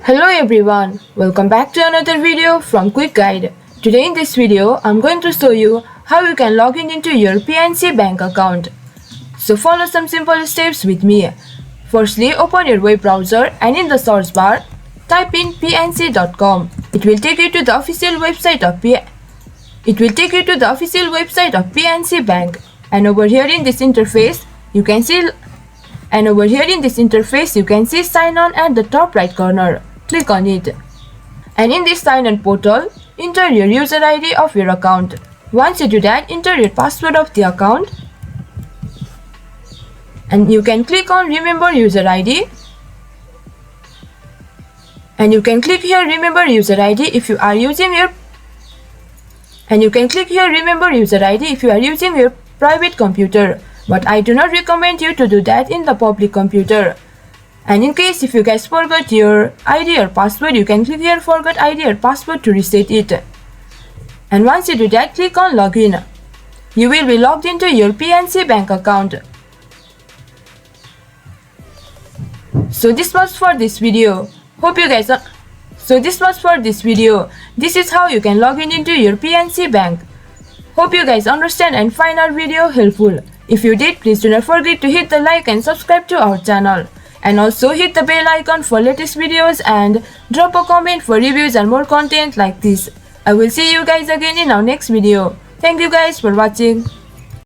Hello everyone, welcome back to another video from Quick Guide. Today in this video, I'm going to show you how you can log in into your PNC Bank account. So follow some simple steps with me. Firstly, open your web browser and in the search bar, type in pnc.com. It will take you to the official website of PNC Bank. And over here in this interface, you can see sign on at the top right corner. Click on it. And in this sign on portal, enter your user ID of your account. Once you do that, enter your password of the account. And you can click on remember user ID. And you can click here remember user ID if you are using your private computer. But I do not recommend you to do that in the public computer. And in case if you guys forgot your ID or password, you can click here forgot ID or password to reset it. And once you do that, click on login. You will be logged into your PNC Bank account. So this was for this video. This is how you can log in into your PNC Bank. Hope you guys understand and find our video helpful. If you did, please do not forget to hit the like and subscribe to our channel. And also hit the bell icon for latest videos and drop a comment for reviews and more content like this. I will see you guys again in our next video. Thank you guys for watching.